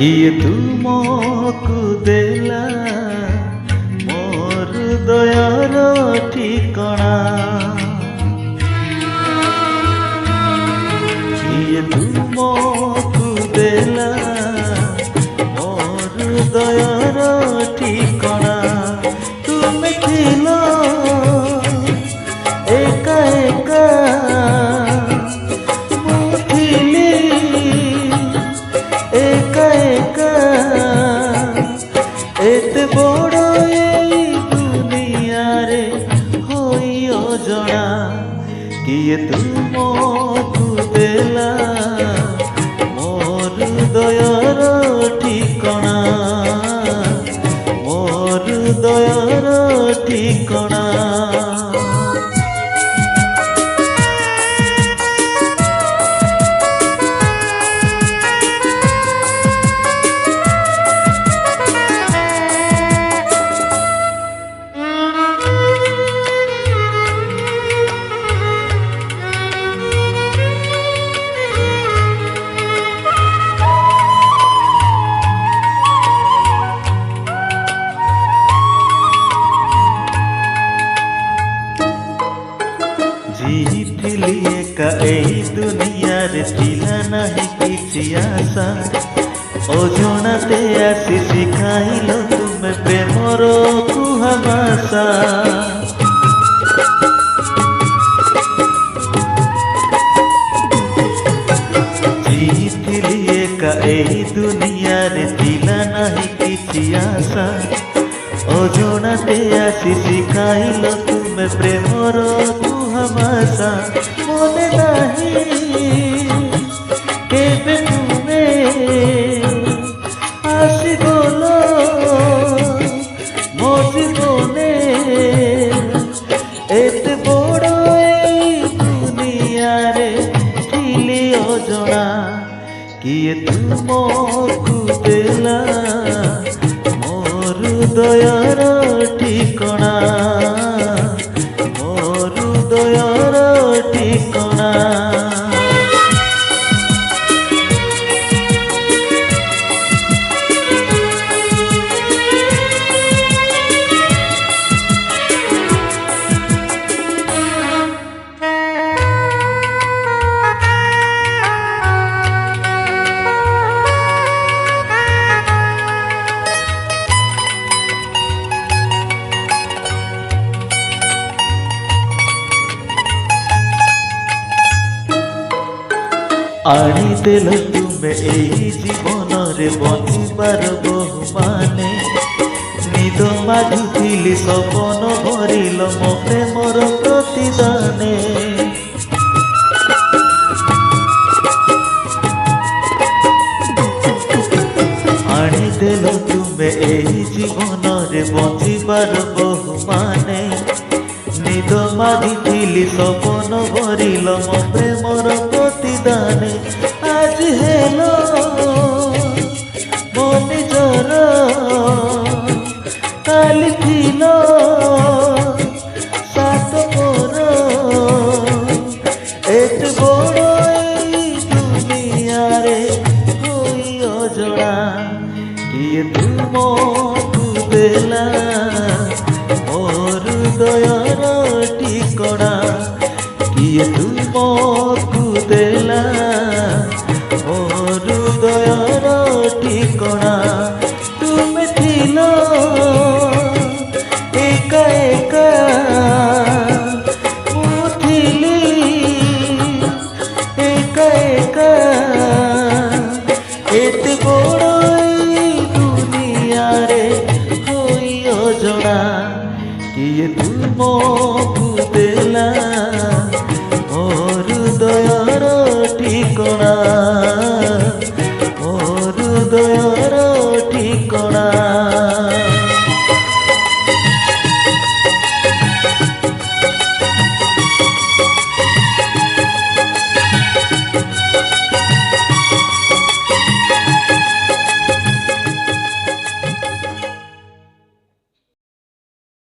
किए तुमको देला मोर दयार ठिकଣା किए तुमको देला मोर दयार ठिकଣା तुमे थिलो एका एका एते बड़ दुनिया रे होई अजଣା किए तुमको देला मोर दयार ठिकଣା मोर दयार ठिकଣା जीथिली एका एई दुनिया रे थिला नाही किछि आशा अजणाते आसी शिखाइल तुमे प्रेमर कुहा भाषा जीथिली एका एई दुनिया रे थिला नाही किछि आशा अजणाते आसी शिखाइल तुमे प्रेमर भाषा मने नहीं केबे तुमे आसी गलो मो जीवने एते बड़ दुनिया रे थिली अजଣା किए तुमको देला मोर दयार ठिकଣା दयार ठिकଣା आनी देल तुमे एई जीवन रे बंधिबार बहु माने निद मागुथिली सपन भरिल मो प्रेमर प्रतिदाने आनी देल तुमे एई जीवन रे बंधिबार बहु माने निद मागुथिली सपन भरिल मो प्रेमर प्रतिदाने आज हेलो मो निजर काली थिलो सात मोर एते बड़ दुनिया रे होई अजଣା किए तुमको देला मोर दयार ठिकଣା किए तुमको देला मोर दयार ठिकଣା तुमे थिलो एका एका मु थिली एका एका एते बड़ दुनिया रे होई अजଣା किए तुमको